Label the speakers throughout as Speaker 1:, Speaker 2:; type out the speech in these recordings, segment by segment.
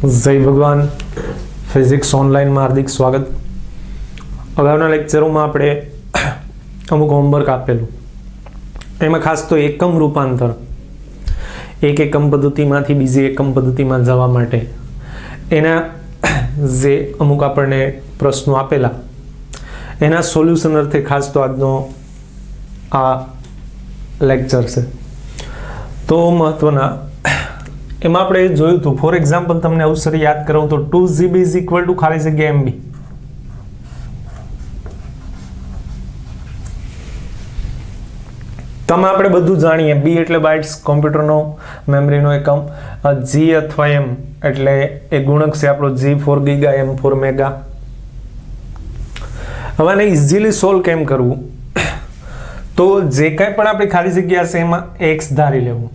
Speaker 1: જય ભગવાન ફિઝિક્સ ઓનલાઈનમાં હાર્દિક સ્વાગત. અગાઉના લેક્ચરોમાં આપણે અમુક હોમવર્ક આપેલું, એમાં ખાસ તો એકમ રૂપાંતર, એક એકમ પદ્ધતિમાંથી બીજી એકમ પદ્ધતિમાં જવા માટે એના જે અમુક આપણને પ્રશ્નો આપેલા એના સોલ્યુશન અર્થે ખાસ તો આજનો આ લેક્ચર છે. તો મહત્વના એમાં આપણે જોયું હતું, ફોર એક્ઝામ્પલ તમને અવસર યાદ કરું તો 2 GB ઇઝ ઇક્વલ ટુ ખાલી જગ્યા MB. તમે આપણે બધું જાણીએ, B એટલે બાઇટ્સ, કોમ્પ્યુટરનો મેમરીનો એકમ, G અથવા M એટલે એ ગુણક છે આપણો G for giga, M for mega. હવે આને ઇઝીલી સોલ્વ કેમ કરવું, તો જે કાંઈ પણ આપણી ખાલી જગ્યા છે એમાં x ધારી લેવું.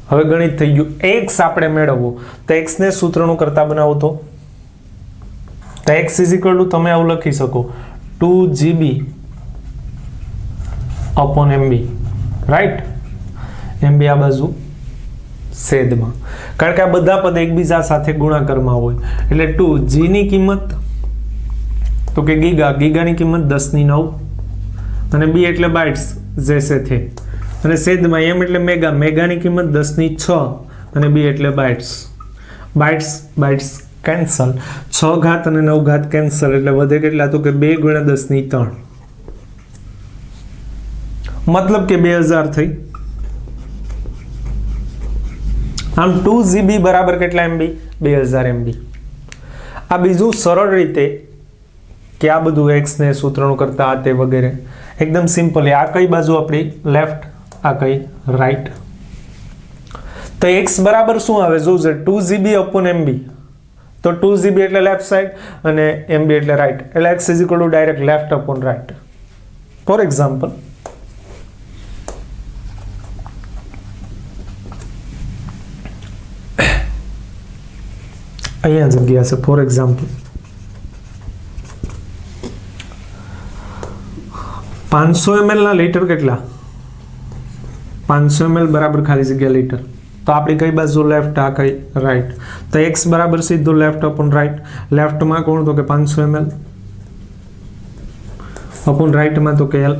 Speaker 1: હવે ગણિત થઈ ગયું. x આપણે મેળવવું તો x ને સૂત્રનું કરતા બનાવો તો x ઇઝ ઇક્વલ ટુ તમે આવું લખી શકો 2 GB upon MB, right. MB આ બાજુ છેદમાં, કારણ કે આ બધા પદ એકબીજા સાથે ગુણાકારમાં હોય એટલે 2 G ની કિંમત તો કે ગીગાની કિંમત 10⁹ અને B એટલે બાઇટ્સ જે છે તે, અને છેદમાં M એટલે મેગાની કિંમત 10⁶ અને B એટલે બાઇટ્સ કેન્સલ, 6 ઘાત અને 9 ઘાત કેન્સલ એટલે વધે કેટલા તો કે 2 × 10⁻3, મતલબ કે 2000 થઈ. આમ 2 GB બરાબર કેટલા MB? 2000 MB. આ બીજું સરળ રીતે કે આ બધું x ને સૂત્રનું કરતા આ તે વગેરે એકદમ સિમ્પલ. આ કઈ બાજુ આપણી લેફ્ટ, આ કઈ રાઈટ. તો x બરાબર શું આવે જોજે, 2 GB અપોન MB. તો 2 GB એટલે લેફ્ટ સાઈડ અને MB એટલે રાઈટ, એટલે x is equal to direct left upon right. For example અહીંયા જગ્યા છે. ફોર એક્ઝામ્પલ 500 ml ના લીટર કેટલા? 500 ml બરાબર ખાલી જગ્યા લીટર. તો આપણી કઈ બાજુ લેફ્ટ, આ કઈ રાઈટ. તો x બરાબર સીધું લેફ્ટ અપોન રાઈટ. લેફ્ટમાં કોણ તો કે 500 ml અપોન રાઈટમાં તો કે L.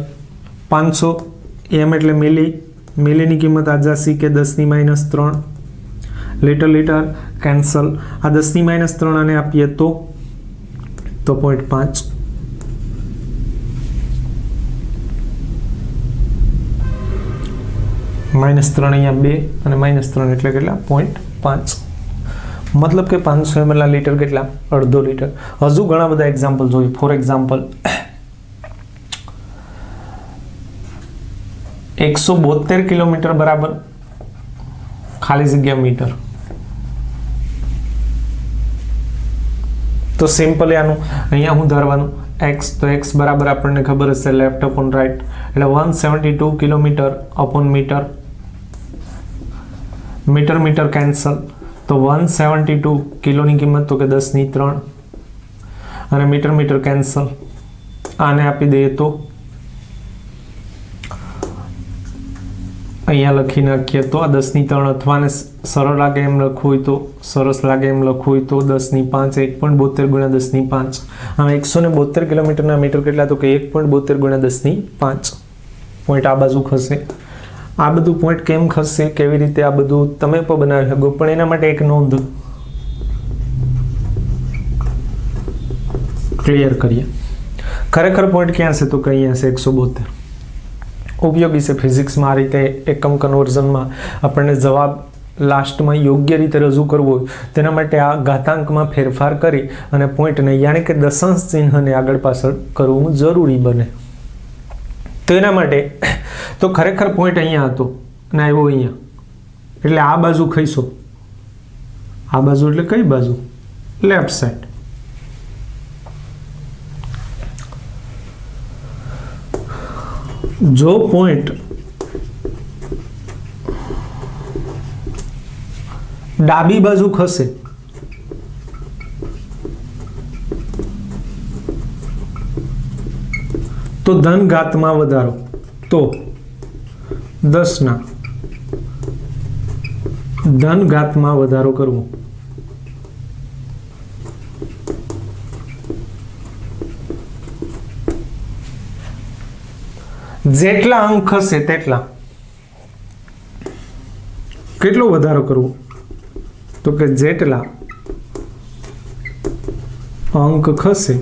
Speaker 1: 500 m એટલે મિલીની કિંમત આ જાસી કે 10⁻3, લીટર કેન્સલ. આ 10⁻3 આને આપીએ તો 0.5. -3 અહીંયા 2 અને -3 એટલે કેટલા? 0.5. મતલબ કે 500 ml ના લીટર કેટલા? અડધો લીટર. હજુ ઘણા બધા એક્ઝામ્પલ જોઈએ. ફોર એક્ઝામ્પલ 172 કિલોમીટર બરાબર ખાલી જગ્યા મીટર. તો સિમ્પલ આનું અહીંયા હું ધારવાનું x, તો x બરાબર આપણને ખબર હશે લેફ્ટ અપોન રાઈટ, એટલે 172 kilometre upon metre. Metre cancel, તો 172 કિલોની કિંમત તો કે 10⁻3 અને મીટર કેન્સલ. આને આપી દઈએ તો અહીંયા લખી નાખીએ તો આ 10⁻3, અથવા ને સરળ લાગે એમ લખવું હોય તો, સરસ લાગે એમ લખવું હોય તો 10⁵ 1.72 × 10⁵. આમ 172 કિલોમીટરના મીટર કેટલા તો કે 1.72 × 10⁵. પોઈન્ટ આ બાજુ ખસે. આ બધું પોઈન્ટ કેમ ખસશે, કેવી રીતે, આ બધું તમે પણ બનાવી શકો, પણ એના માટે એક નોંધ ક્લિયર કરીએ. ખરેખર પોઈન્ટ ક્યાં છે તો કે અહીંયા છે 172. ઉપયોગી છે ફિઝિક્સમાં આ રીતે એકમ કન્વર્ઝનમાં આપણને જવાબ લાસ્ટમાં યોગ્ય રીતે રજૂ કરવો હોય તેના માટે આ ઘાતાંકમાં ફેરફાર કરી અને પોઈન્ટને યાની કે દશાંશ ચિહ્નને આગળ પાછળ કરવું જરૂરી બને. તો એના માટે તો ખરેખર પોઈન્ટ અહીંયા હતો અને આવ્યો અહીંયા, એટલે આ બાજુ ખઈશો. આ બાજુ એટલે કઈ બાજુ? Left side. જો પોઈન્ટ ડાબી બાજુ ખસે તો ધન ઘાતમાં વધારો, તો 10⁻ ધન ઘાતમાં વધારો કરવો. જેટલા અંક હશે તેટલા. કેટલો વધારો કરવો? તો કે જેટલા અંક ખસે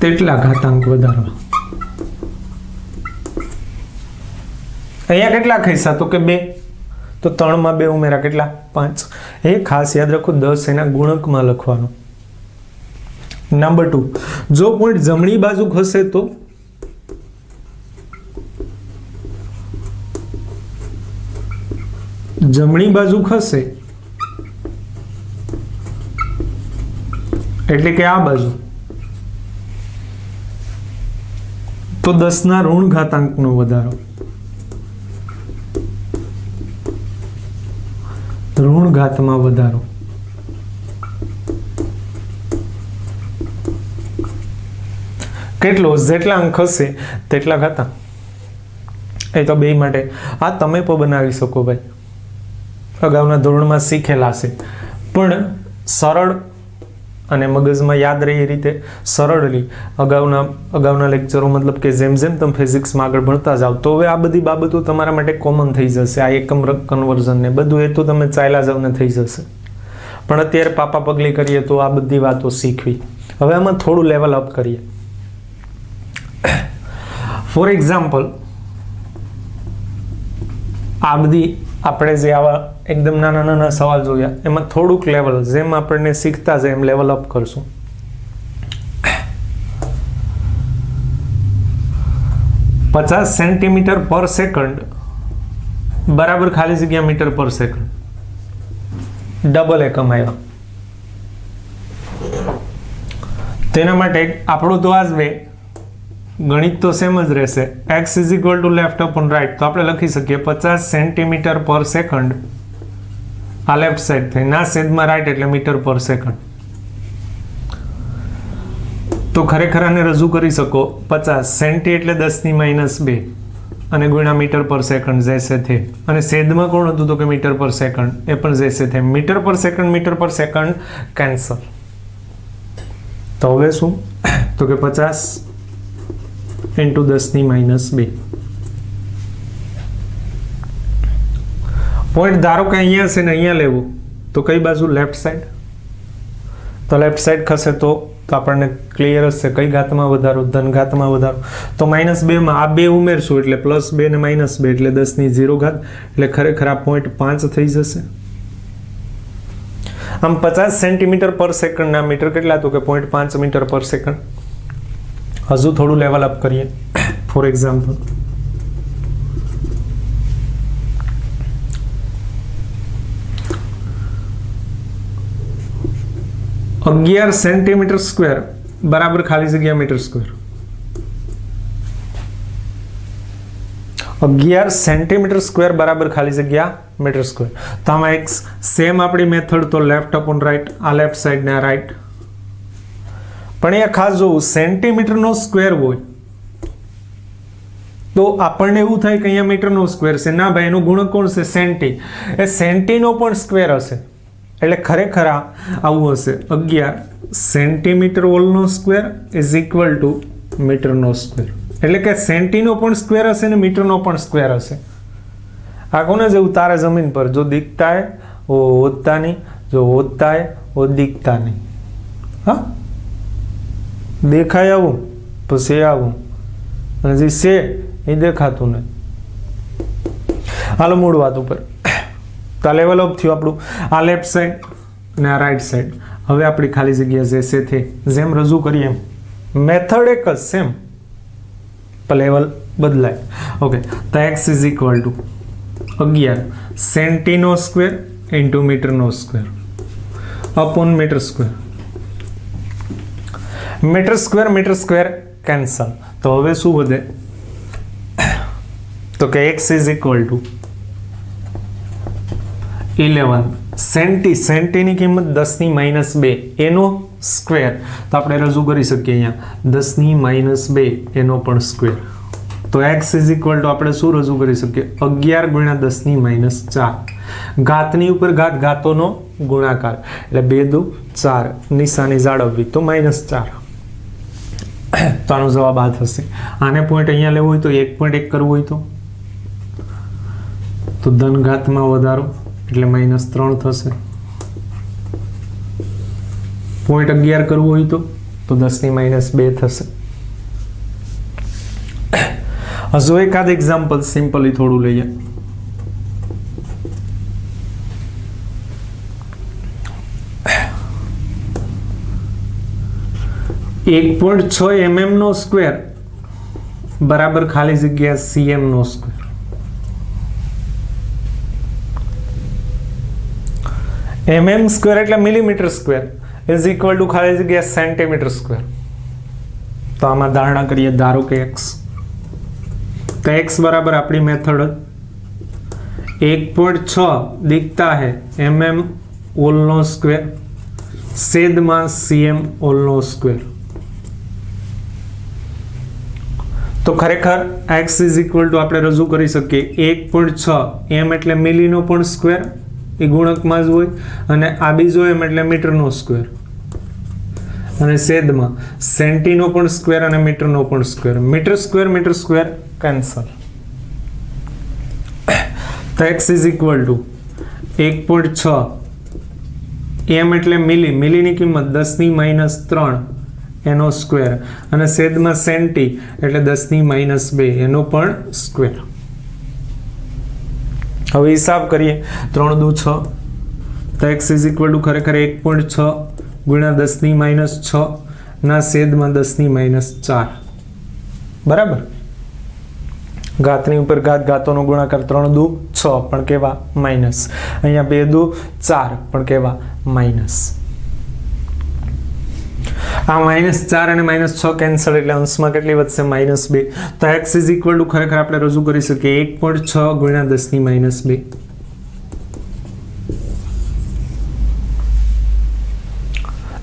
Speaker 1: તેટલા ઘાતાંક વધારવા. અહીંયા કેટલા ખસ્યા? તો કે 2. તો 3 માં 2 ઉમેરા કેટલા? 5. એ ખાસ યાદ રાખો, 10 એના ગુણકમાં લખવાનું. નંબર 2, જો પોઈન્ટ જમણી બાજુ ખસે તો જમણી બાજુ ખસે એટલે કે આ બાજુ, તો 10 ના ઋણ ઘાતાંકનો વધારો. ઋણ ઘાતમાં વધારો. કેટલો? જેટલા અંક હશે તેટલા ઘાતાંક. એ તો બે માટે આ તમે પણ બનાવી શકો ભાઈ, અગાઉના ધોરણમાં શીખેલા છે, પણ સરળ અને મગજમાં યાદ રહે એ રીતે સરળલી અગાઉના લેક્ચરો, મતલબ કે જેમ જેમ તમે ફિઝિક્સમાં આગળ ભણતા જાઓ તો હવે આ બધી બાબતો તમારા માટે કોમન થઈ જશે. આ એકમ કન્વર્ઝન ને બધું એ તો તમે ચાલ્યા જાવ ને થઈ જશે, પણ અત્યારે પાપા પગલી કરીએ તો આ બધી વાતો શીખવી. હવે આમાં થોડું લેવલ અપ કરીએ. ફોર એક્ઝામ્પલ, આ બધી આપણે જે આવા એકદમ નાના નાના સવાલ જોયા એમાં થોડુંક લેવલ, જેમ આપણને શીખતા જાય એમ લેવલ અપ કરશું. 50 સેન્ટીમીટર પર સેકન્ડ બરાબર ખાલી જગ્યા મીટર પર સેકન્ડ. ડબલ એકમ આવ્યા. તેના માટે આપણું તો આજ બે ગણિત તો સેમ જ રહેશે. x is equal two left upon right, તો આપણે લખી શકીએ 50 સેન્ટીમીટર પર સેકન્ડ. આ લેફ્ટ સાઈડ થઈ, ના છેદમાં રાઈટ એટલે મીટર પર સેકન્ડ. તો ખરેખર આને રજૂ કરી શકો 50 સેન્ટી એટલે 10⁻², અને ગુણ્યા મીટર પર સેકન્ડ જૈસે થે, અને છેદમાં કોણ હતું? તો કે મીટર પર સેકન્ડ, એ પણ જૈસે થે. મીટર પર સેકન્ડ કેન્સલ. તો હવે શું? તો કે 50 ઇન્ટુ 10⁻². પોઈન્ટ ધારો કે અહીંયા છે ને અહીંયા લેવું, તો કઈ બાજુ? Left side. તો લેફ્ટ સાઈડ ખસે તો આપણને ક્લિયર હશે કઈ ઘાતમાં વધારો? ધન ઘાતમાં વધારો. તો -2 માં આ 2 ઉમેરશું એટલે +2 ને -2 એટલે 10⁻0 ઘાત, એટલે ખરેખર આ પોઈન્ટ 5 થઈ જશે. આમ 50 સેન્ટીમીટર પર સેકન્ડ ના મીટર કેટલા? તો કે 0.5 મીટર પર સેકન્ડ. હજુ થોડું લેવલ અપ કરીએ. ફોર એક્ઝામ્પલ, $11 સેન્ટીમીટર સ્ક્વેર બરાબર ખાલી જગ્યા મીટર સ્ક્વેર. 11 સેન્ટીમીટર સ્ક્વેર બરાબર ખાલી જગ્યા મીટર સ્ક્વેર. તો આમાં એક સેમ આપણી મેથડ, તો લેફ્ટ અપોન રાઈટ, આ લેફ્ટ સાઈડ ને આ રાઈટ. પણ અહીંયા ખાસ જોવું, સેન્ટીમીટરનો સ્ક્વેર હોય તો આપણને એવું થાય કે અહીંયા મીટરનો સ્ક્વેર છે. ના ભાઈ, એનો ગુણક કોણ છે? સેન્ટી. એ સેન્ટીનો પણ સ્ક્વેર હશે, એટલે ખરેખર આવું હશે 11 સેન્ટીમીટર હોલનો સ્ક્વેર ઇઝ ઇક્વલ ટુ મીટરનો સ્ક્વેર. એટલે કે સેન્ટીનો પણ સ્ક્વેર હશે ને મીટરનો પણ સ્ક્વેર હશે. આ કોને જેવું? તારા જમીન પર જો દિખતા હે વો હોતા નહીં, જો હોતા હે વો દિખતા નહીં. હા, દેખાય આવું પછી આવું, અને જે છે એ દેખાતું નહીં. હાલો મૂળ વાત ઉપર. તો આ લેવલ અપ થયું આપણું, આ લેફ્ટ સાઈડ અને આ રાઈટ સાઈડ. હવે આપણી ખાલી જગ્યા જે છે તે જેમ રજૂ કરીએ એમ, મેથડ એક જ સેમ, પણ લેવલ બદલાય. ઓકે, તો x ઇઝ ઇક્વલ ટુ 11 સેન્ટીનો સ્ક્વેર ઇન્ટુ મીટરનો square upon metre square. Metre square cancel. તો હવે શું વધે? તો કે x ઇઝ ઇક્વલ ટુ 11 સેન્ટીની કિંમત 10⁻², એનો સ્ક્વેર. તો આપણે રજૂ કરી શકીએ અહીંયા 10⁻² એનો પણ સ્ક્વેર. તો x ઇઝ ઇક્વલ ટુ આપણે શું રજૂ કરી શકીએ? 11 ગુણ્યા 10 ની માઇનસ 4. ઘાતની ઉપર ઘાત, ઘાતોનો ગુણાકાર, એટલે 2 દુ 4, નિશાની જાળવવી તો -4. તો આનો જવાબ આ થશે. આને પોઈન્ટ અહીંયા લેવો હોય તો 1.1 કરવું હોય તો ધન ઘાતમાં વધારો એટલે -3 થશે. પોઈન્ટ 11 કરવું હોય તો 10 ની -2 થશે. હજુ એકાદ એક્ઝામ્પલ સિમ્પલી થોડું લઈએ. .6 mm નો સ્ક્વેર બરાબર ખાલી જગ્યા cm નો સ્ક્વેર. mm સ્ક્વેર એટલે millimetre square is equal two ખાલી જગ્યા સેન્ટીમીટર સ્ક્વેર. તો આમાં ધારણા કરીએ, ધારો કે x, तो x बराबर अपनी मेथड 1.6 दिखता है mm होल नो स्क्वेर छेद में cm होल नो स्क्वेर. तो खरेखर x इज इक्वल टू આપણે રજૂ કરી શકીએ 1.6 m એટલે મિલી નો પણ સ્ક્વેર એ ગુણકમાં જ હોય અને આ બીજો m એટલે મીટર નો સ્ક્વેર અને છેદમાં સેન્ટી નો પણ સ્ક્વેર અને મીટર નો પણ સ્ક્વેર. Metre square cancel. તો x is equal to 1.6 m એટલે મિલીની કિંમત 10 ની -3 એનો સ્ક્વેર અને છેદમાં સેન્ટી એટલે 10 ની -2 એનો પણ સ્ક્વેર. હવે હિસાબ કરીએ, 3 દુ 6, તો x ઇઝ ઇક્વલ ટુ ખરેખર 1.6 ગુણ્યા 10 ની -6 ના છેદમાં 10 ની -4 બરાબર. ઘાતની ઉપર ઘાત, ઘાતોનો ગુણાકાર 3 દુ 6 પણ કેવા માઇનસ, અહીંયા 2 દુ 4 પણ કેવા માઇનસ. આ -4 અને -6 કેન્સલ એટલે અંશમાં કેટલી વધશે? -2. તો x ઇઝ ઇક્વલ ટુ ખરેખર આપણે રજૂ કરી શકીએ 1.6 ગુણ્યા 10 ની -2.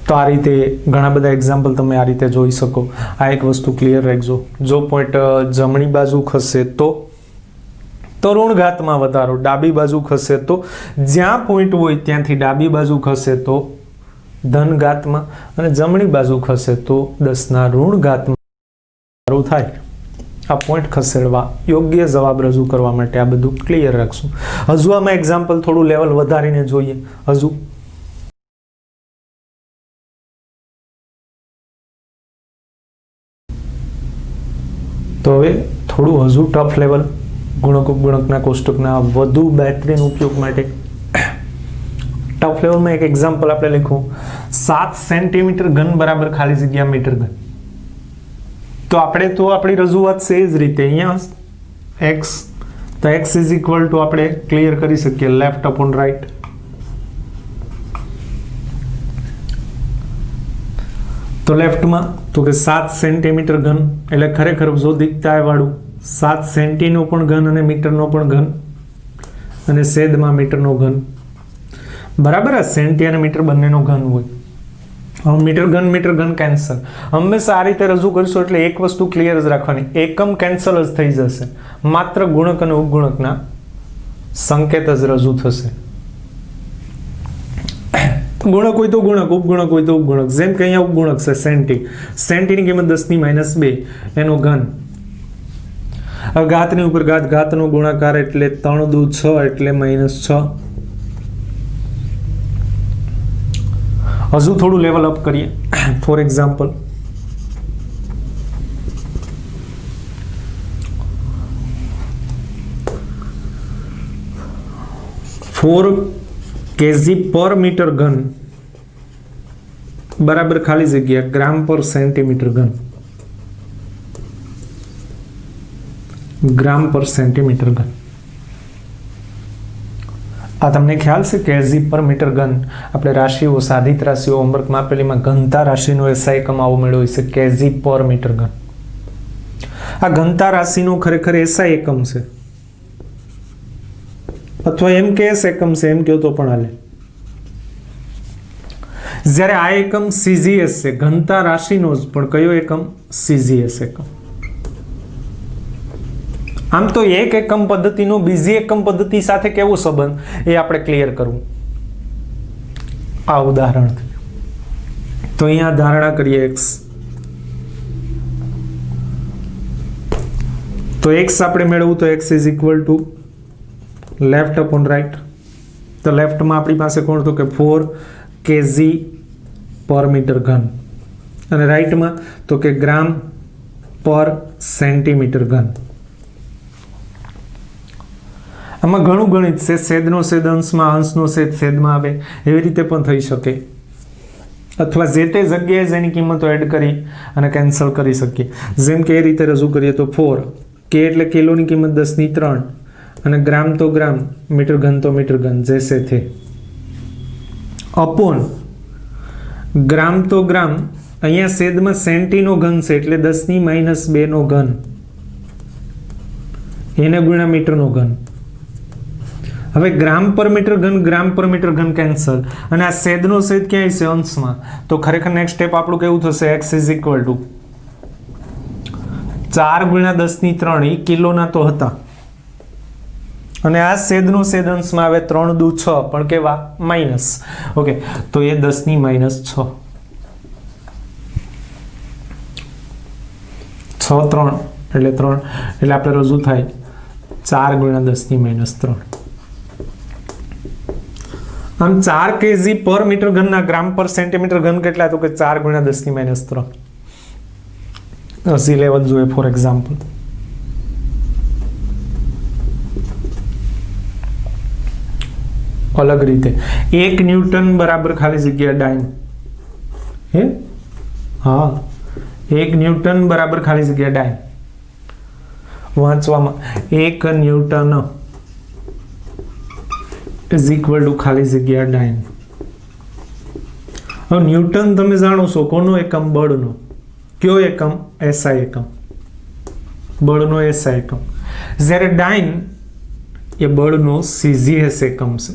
Speaker 1: તો આ રીતે ઘણા બધા એક્ઝામ્પલ તમે આ રીતે જોઈ શકો. આ એક વસ્તુ ક્લિયર રાખજો, જો પોઈન્ટ જમણી બાજુ ખસે તો ઋણ ઘાતમાં વધારો, ડાબી બાજુ ખસે તો જ્યાં પોઈન્ટ હોય ત્યાંથી ડાબી બાજુ ખસે તો ધન ઘાતમાં અને જમણી બાજુ ખસે તો 10 ના ઋણ ઘાતમાં વધારો થાય. આ પોઈન્ટ ખસેડવા, યોગ્ય જવાબ રજૂ કરવા માટે આ બધું ક્લિયર રાખશું. હજુ આમાં એક્ઝામ્પલ થોડું લેવલ વધારીને જોઈએ. હજુ તો હવે થોડું હજુ ટફ લેવલ ગુણક ઉપગુણકના કોષ્ટકના વધુ બહેતરીન ઉપયોગ માટે ટફ લેવલમાં એક એક્ઝામ્પલ આપણે લખું, 7 સેન્ટીમીટર ઘન બરાબર ખાલી જગ્યા મીટર ઘન. તો આપણે તો આપણી રજૂઆત છે એ જ રીતે અહીંયા x, તો x ઇઝ ઇક્વલ ટુ આપણે ક્લિયર કરી શકીએ લેફ્ટ અપોન રાઈટ. તો લેફ્ટમાં તો કે 7 સેન્ટીમીટર ઘન એટલે ખરેખર જો દિખતા વાળું 7 સેન્ટીનો પણ ઘન અને મીટરનો પણ ઘન અને છેદમાં મીટરનો ઘન બરાબર. આ સેન્ટી અને મીટર બંનેનો ઘન હોય. હવે મીટર ઘન કેન્સલ. હંમેશા આ રીતે રજૂ કરીશું એટલે એક વસ્તુ ક્લિયર જ રાખવાની, એકમ કેન્સલ જ થઈ જશે, માત્ર ગુણક અને ઉપગુણકના સંકેત જ રજૂ થશે. ગુણક હોય તો ગુણક, ઉપગુણક હોય તો ઉપગુણક. જેમ કે અહીંયા ઉપગુણક છે સેન્ટીની કિંમત 10 ની -2 એનો ઘન. હવે ઘાતની ઉપર ઘાત, ઘાતનો ગુણાકાર એટલે 3 દુ 6 એટલે -6. હજુ થોડું લેવલ અપ કરીએ. ફોર એક્ઝામ્પલ, kg પર મીટર ઘન બરાબર ખાલી જગ્યા ગ્રામ પર સેન્ટીમીટર ઘન. ગ્રામ પર સેન્ટીમીટર ઘન. આ તમને ખ્યાલ છે kg પર મીટર ઘન આપણે રાશિઓ, સાધિત રાશિઓ હોમવર્કમાં આપેલીમાં ઘનતા રાશિનો SI એકમ આવો મેળવ્યો છે kg પર મીટર ઘન. આ ઘનતા રાશિનો ખરેખર SI એકમ છે અથવા MKS એકમ છે, એમ કહો તો પણ હાલે. જ્યારે આ એકમ CGS છે, ઘનતા રાશિનો જ, પણ કયો એકમ? CGS એકમ. આમ તો એક એકમ પદ્ધતિનો બીજી એકમ પદ્ધતિ સાથે કેવો સંબંધ એ આપણે ક્લિયર કરવું આ ઉદાહરણથી. તો અહીંયા ધારણા કરીએ x. તો x આપણે મેળવવું તો x is equal two left upon right. તો લેફ્ટમાં આપણી પાસે કોણ તો કે 4 kg પર મીટર ઘન અને રાઈટમાં તો કે ગ્રામ પર સેન્ટીમીટર ઘન. આમાં ઘણું ગણિત છે. છેદનો છેદ અંશમાં, અંશનો છેદ છેદમાં આવે એવી રીતે પણ થઈ શકે, અથવા જે તે જગ્યાએ જેની કિંમતો એડ કરી અને કેન્સલ કરી શકીએ. જેમ કે એ રીતે રજૂ કરીએ તો 4 કે એટલે કિલોની કિંમત 10^3 અને ગ્રામ તો ગ્રામ, મીટર ઘન તો મીટર ઘન, જैसे थे અપોન ગ્રામ તો ગ્રામ, અહીંયા છેદમાં સેન્ટીનો ઘન છે એટલે 10⁻² નો ઘન એને ગુણ્યા મીટરનો ઘન. હવે ગ્રામ પર મીટર ઘન કેન્સલ અને આ છેદનો છેદ ક્યાંય છે અંશમાં, તો ખરેખર નેક્સ્ટ સ્ટેપ આપણું કેવું થશે x ઇઝ ઇક્વલ ટુ 4 × 10⁻³ એ કિલોના તો હતા અને આ છેદનો છેદ અંશમાં આવે 3 દુ 6 પણ કેવા માઇનસ. ઓકે, તો એ 10⁻6 6 3 એટલે 3 એટલે આપણે રજૂ થાય 4 × 10⁻3. આમ 4 kg પર મીટર ઘનના ગ્રામ પર સેન્ટીમીટર ઘન કેટલા તો કે 4 × 10⁻3. હજી લેવલ જોઈએ ફોર એક્ઝામ્પલ. અલગ રીતે 1 ન્યૂટન બરાબર ખાલી જગ્યા ડાઇન. હે હા, 1 ન્યૂટન બરાબર ખાલી જગ્યા ડાઇન. વાંચવામાં 1 ન્યૂટન ઇઝ ઇક્વલ ટુ ખાલી જગ્યા ડાઇન. હવે ન્યૂટન તમે જાણો છો કોનો એકમ? બળનો. કયો એકમ? એસઆઈ એકમ. બળનો એસઆઈ એકમ. જ્યારે ડાઇન એ બળનો સીજીએસ એકમ છે.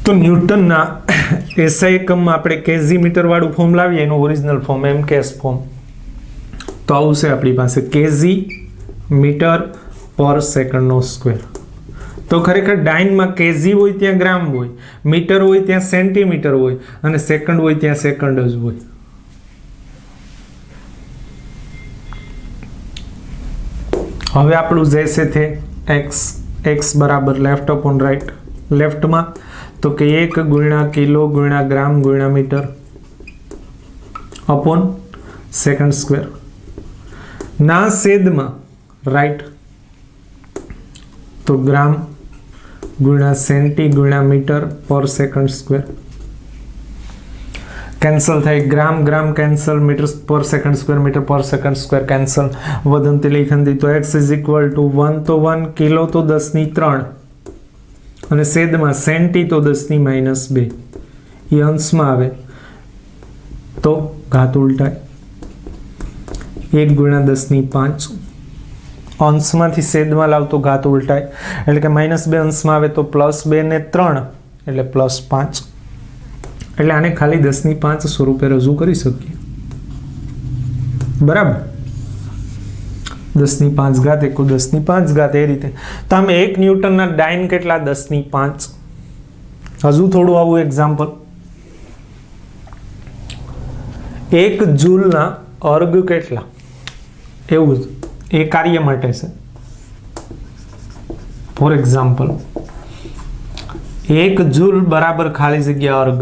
Speaker 1: તો ન્યૂટનના એસઆઈ એકમમાં આપણે કેજી મીટર વાળું ફોર્મ લાવીએ, એનું ઓરિજિનલ ફોર્મ એમકેએસ ફોર્મ. તો આવું છે આપણી પાસે કેજી મીટર પર સેકન્ડનો સ્ક્વેર. તો ખરેખર ડાઇનમાં કેજી હોય ત્યાં ગ્રામ હોય, મીટર હોય ત્યાં સેન્ટીમીટર હોય અને સેકન્ડ હોય ત્યાં સેકન્ડ જ હોય. હવે આપણું જે છે તે x બરાબર લેફ્ટ અપોન રાઈટ. લેફ્ટમાં તો કે 1 × કિલો × ગ્રામ × મીટર અપોન સેકન્ડ સ્ક્વેર ના છેદમાં રાઈટ તો ગ્રામ × સેન્ટી × મીટર પર સેકન્ડ સ્ક્વેર. કેન્સલ થાય, ગ્રામ કેન્સલ, મીટર પર સેકન્ડ સ્ક્વેર, મીટર પર સેકન્ડ સ્ક્વેર કેન્સલ. વધંતી લેખનથી તો x ઇઝ ઇક્વલ ટુ 1 તો 1, કિલો તો 10⁻³ અને છેદમાં સેન્ટી તો 10⁻². એ અંશમાં આવે તો ઘાત ઉલટાય 1 × 10⁵. અંશમાંથી છેદમાં લાવતો ઘાત ઉલટાય એટલે કે -2 અંશમાં આવે તો +2 ને 3 એટલે +5. એટલે આને ખાલી 10⁵ સ્વરૂપે રજૂ કરી શકીએ. બરાબર, 10⁵ ઘાત = 10⁵ ઘાત એ રીતે. તો આમ 1 ન્યૂટનના ડાઇન કેટલા? 10⁵. હજુ થોડું આવું એક્ઝામ્પલ. 1 જૂલના અર્ગ કેટલા? એવું જ એ કાર્ય માટે છે. ફોર એક્ઝામ્પલ 1 જૂલ બરાબર ખાલી જગ્યા અર્ગ.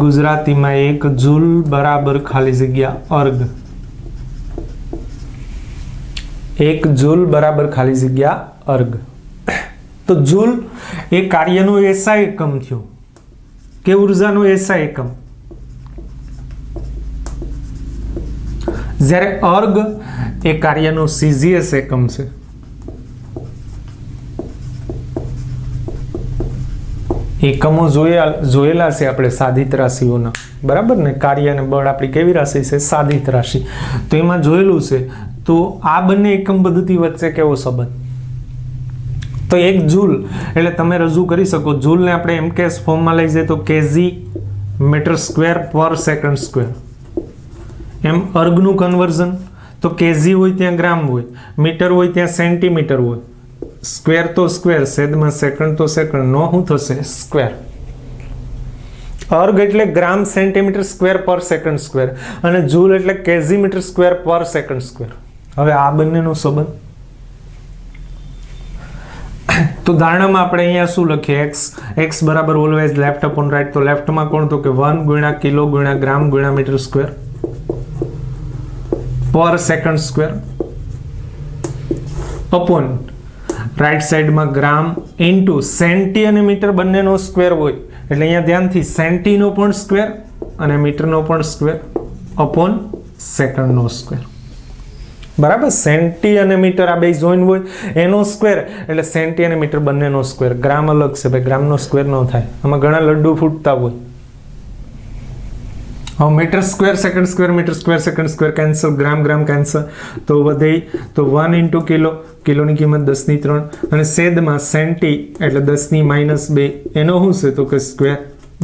Speaker 1: ગુજરાતીમાં 1 જૂલ બરાબર ખાલી જગ્યા અર્ગ. 1 જૂલ બરાબર ખાલી જગ્યા અર્ગ. તો જૂલ એ કાર્યનો એસઆઈ એકમ થયો કે ઉર્જાનો એસઆઈ એકમ, જ્યારે અર્ગ એ કાર્યનો સીજીએસ એકમ છે. એકમો જોયેલા છે આપણે સાધિત રાશિઓના, બરાબર ને? કાર્ય અને બળ આપણી કેવી રાશિ છે? સાધિત રાશિ. તો એમાં જોયેલું છે. તો આ બંને એકમ પદ્ધતિ વચ્ચે કેવો સંબંધ? તો 1 જૂલ એટલે તમે રજૂ કરી શકો, જૂલને આપણે MKS ફોર્મમાં લઈ જઈએ તો kg મીટર સ્ક્વેર પર સેકન્ડ સ્ક્વેર. એમ અર્ગનું કન્વર્ઝન તો kg હોય ત્યાં ગ્રામ હોય, મીટર હોય ત્યાં સેન્ટીમીટર હોય, સ્ક્વેર તો સ્ક્વેર, છેદમાં સેકન્ડ તો સેકન્ડ, નો શું થશે સ્ક્વેર. અર્ગ એટલે ગ્રામ સેન્ટીમીટર સ્ક્વેર પર સેકન્ડ સ્ક્વેર અને જૂલ એટલે kg મીટર સ્ક્વેર પર સેકન્ડ સ્ક્વેર. હવે આ બંનેનો સંબંધ તો ધારણામાં આપણે અહીંયા શું લખીએ, x બરાબર ઓલવેઝ લેફ્ટ અપોન રાઈટ. તો લેફ્ટમાં કોણ તો કે 1 ગુણ્યા કિલો ગુણ્યા ગ્રામ ગુણ્યા મીટર સ્ક્વેર પર સેકન્ડ સ્ક્વેર અપોન રાઈટ સાઈડમાં ગ્રામ ઇન્ટુ સેન્ટી અને મીટર બંનેનો સ્ક્વેર હોય એટલે અહીંયા ધ્યાનથી સેન્ટીનો પણ સ્ક્વેર અને મીટરનો પણ સ્ક્વેર અપોન સેકન્ડનો સ્ક્વેર. બરાબર, સેન્ટી અને મીટર આ બે જોઈન હોય એનો સ્ક્વેર એટલે સેન્ટી અને મીટર બંનેનો સ્ક્વેર. ગ્રામ અલગ છે ભાઈ, ગ્રામનો સ્ક્વેર ન થાય, આમાં ઘણા લડ્ડુ ફૂટતા હોય. હવે metre square second square, metre square second square cancel, gram gram cancel, તો વધે તો 1 ઇન્ટુ કિલો, કિલોની કિંમત 10^3 અને છેદમાં સેન્ટી એટલે 10^-2. એનો શું છે તો કે સ્ક્વેર,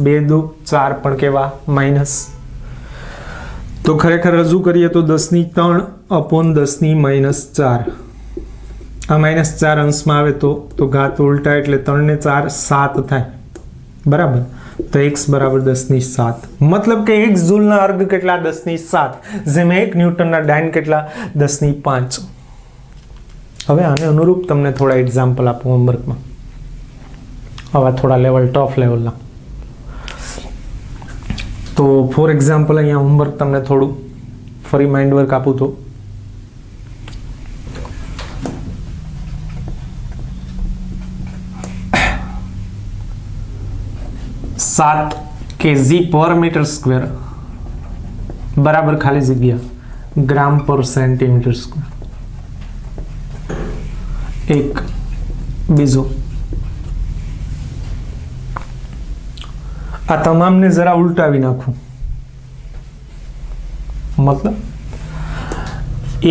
Speaker 1: 2 દુ 4 પણ કેવા માઇનસ. તો ખરેખર રજૂ કરીએ તો 10^3 અપોન 10^-4. આ -4 અંશમાં આવે તો ઘાત ઉલટા એટલે 3 ને 4 7 થાય. બરાબર, તો x બરાબર 10^7. મતલબ કે 1 જૂલના અર્ગ કેટલા 10^7, જેમ 1 ન્યૂટનના ડાયન કેટલા 10^5. હવે આને અનુરૂપ તમને થોડા એક્ઝામ્પલ આપું હોમવર્કમાં, આવા થોડા લેવલ ટફ લેવલના. તો ફોર એક્ઝામ્પલ અહીંયા હોમવર્ક તમને થોડું ફરી માઇન્ડ વર્ક આપું તો 7 kg પર મીટર સ્ક્વેર બરાબર ખાલી જગ્યા ગ્રામ પર સેન્ટીમીટર સ્ક્વેર. એક બીજો, આ તમામને જરા ઉલટાવી નાખું. મતલબ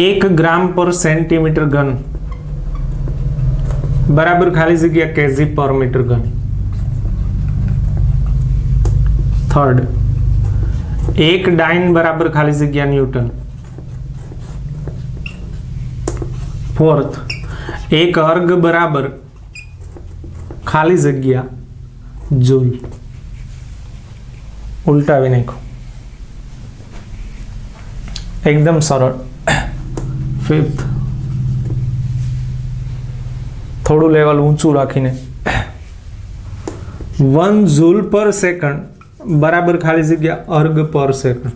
Speaker 1: 1 ગ્રામ પર સેન્ટીમીટર ઘન બરાબર ખાલી જગ્યા kg પર મીટર ઘન. થર્ડ, 1 ડાયન બરાબર ખાલી જગ્યા ન્યૂટન. ફોર્થ, 1 અર્ગ બરાબર ખાલી જગ્યા જૂલ. ઉલટાવી નાખો, એકદમ સરળ. ફિફ્થ, થોડું લેવલ ઊંચું રાખીને 1 જૂલ પર સેકન્ડ બરાબર ખાલી જગ્યા અર્ગ પર સેકન્ડ.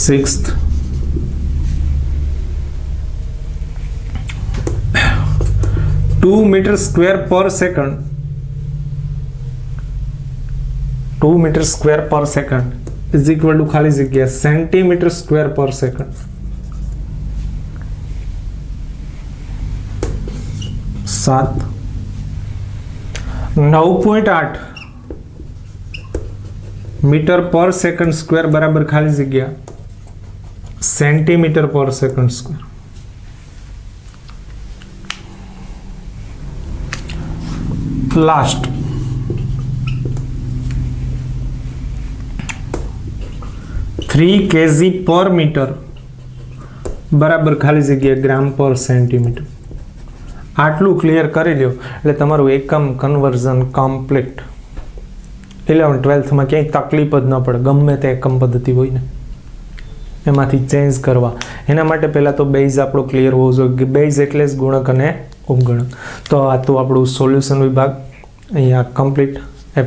Speaker 1: સિક્સ્થ, 2 મીટર સ્ક્વેર પર સેકન્ડ, 2 મીટર સ્ક્વેર પર સેકન્ડ ઇઝ ઇક્વલ ટુ ખાલી જગ્યા સેન્ટીમીટર સ્ક્વેર પર સેકન્ડ. 7, 9.8 મીટર પર સેકન્ડ સ્ક્વેર બરાબર ખાલી જગ્યા સેન્ટીમીટર પર સેકન્ડ સ્ક્વેર. લાસ્ટ, 3 kg પર મીટર બરાબર ખાલી જગ્યા ગ્રામ પર સેન્ટીમીટર. આટલું ક્લિયર કરી લ્યો એટલે તમારું એકમ કન્વર્ઝન કમ્પ્લીટ. 11th-12thમાં ક્યાંય તકલીફ જ ન પડે, ગમે તે એકમ પદ્ધતિ હોય ને એમાંથી ચેન્જ કરવા. એના માટે પહેલાં તો બેઝ આપણો ક્લિયર હોવો જોઈએ. બેઝ એટલે જ ગુણક અને ઉપગણક. તો આ તો આપણું સોલ્યુશન વિભાગ અહીંયા કમ્પ્લીટ.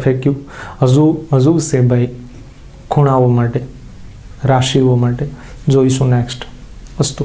Speaker 1: FAQ હજુ છે ભાઈ ખૂણાઓ માટે, રાશિઓ માટે જોઈશું નેક્સ્ટ વસ્તુ.